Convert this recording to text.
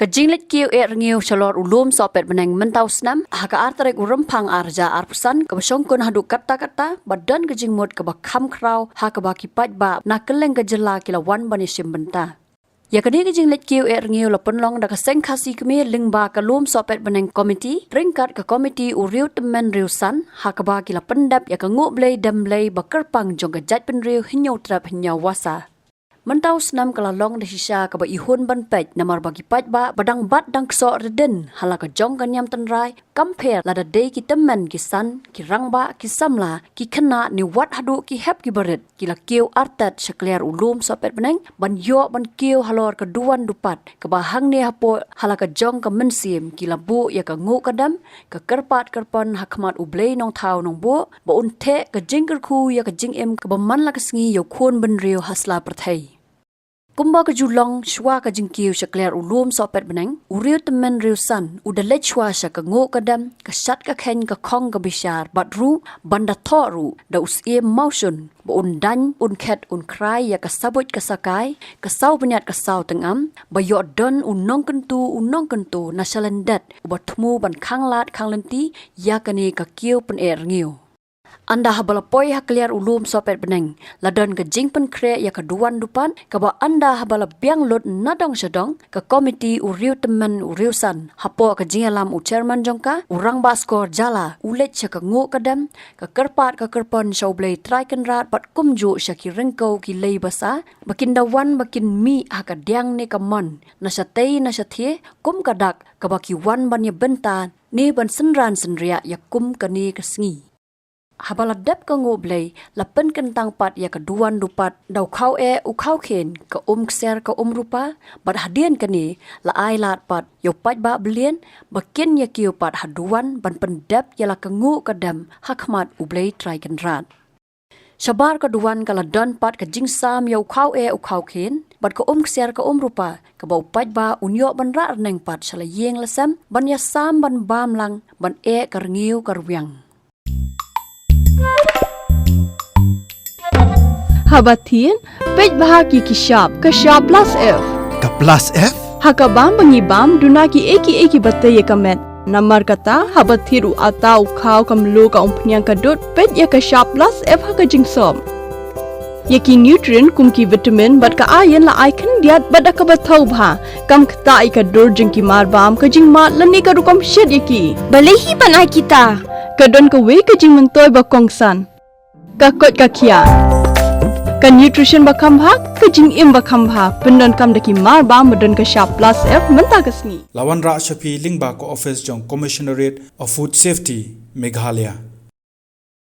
Ka Jingleit Kiew Eh-Rngiew Shalor ulum Sohpetbneng Mynta Snem haka artarek urempang arja arpesan ka Shongkun hadu kata-kata badan ka jingmut ka bakham kraw haka bakipat ba nakeleng ka jela kilawan bani Shim Bynta. Ya kini ka Jingleit Kiew Eh-Rngiew la penlong da ka sengkasi kemi lingba ka lum Sohpetbneng komiti ringkat ka komiti uriu temen riusan haka ba kila pendap ya ka Ngut blei dam blei bakerpang jong ka jat penriu hinyau trap hinyau wasa. Mentau Snem kalalong da sisa ka ba ihun ban pej namar bagi paj ba badang bat dang kso reden hala ka jong ka nyam tenrai compare la da day ki temen ki san ki rangba ki samla ki khana ni wat hadu ki hep ki barit ki la Kiew artat sakler ulum Sohpetbneng ban yo ban Kiew halor ka duan dupat ka ba hang ne hapo hala ka jong ka mensim ki la bu ya ka ngu kadam ka kerpat kerpon hakmat ublei nong thau nong bu ba unte ka jingker khu ya ka jingem ka ba man la ka sngi yo khun ban riu hasla prathai. Kumba ka julong shwa ka jingkiw sakler ulum Sohpetbneng uriu temen riusan udalech shwa sa ka ngu kadam ka sat ka khen ka khong ka bishar batru banda thoru da usie mausun ba undan unkhet unkrai ya ka sabut ka sakai ka sau banyat ka sau tengam ba yo don unong kentu na salendat ubatmu ban khanglat khanglenti ya kani ka Kiew pen Eh-Rngiew. Anda habalapoi hakliar ulum Sohpetbneng ladon ke jingpen kre ya keduan dupan kaba anda habala biang lot nadong sedong ke komiti uriu temen uriusan hapo ke jingalam u chairman jongka urang baskor jala ulet ke ngu kadam ke kerpat ke kerpon shaublei traiken rat pat kumju syaki rengkau ki lei basa bakin dawan bakin mi hakadiang ne kamon nasatei nasathie kum kadak kabaki wan banya Bynta ni ban senran senria ya kum kani kesngi. Habaladap ka ngoblay lapen kentang pat ya keduan dupat daw kau u kau ken ka kser ka rupa bad hadian kani la ai lat pat yo pat ba belien bakin ya Kiew pat haduan ban pendap ya la kengu kadam hakmat ublay try kan rat Shabar keduan kala don pat ka jingsam yo kau u kau ken bad ka kser ka rupa ka ba pat ba unyo ban ra neng pat shala yeng lasam ban ya sam ban bam lang ban Rngiew karwyang. Habatin, pej bahagi kishab plus F. Ka plus F? Hakabam bangibam dunaki eki batai yakamet. Namar kata habathiru atau kau kamlu ka umpnyang kadut pej ya kishab plus F haka jingsom. Yaki nutrient kumki vitamin bat ka ayen la icon diat bat ka bathau bha kam kta ka dur jingki marbam ka jingmat lani ka rukam shed yaki. Balehi banai kita. Kadon ka we ka jingmentoy ba kongsan. Ka kot ka kia. Ka nutrition bakam bhak ka jingim bakam bha pendon kam daki mar ba modon ka sharp plus F menta kasni Lawan ra shapi lingba ko office jong commissionerate of food safety Meghalaya.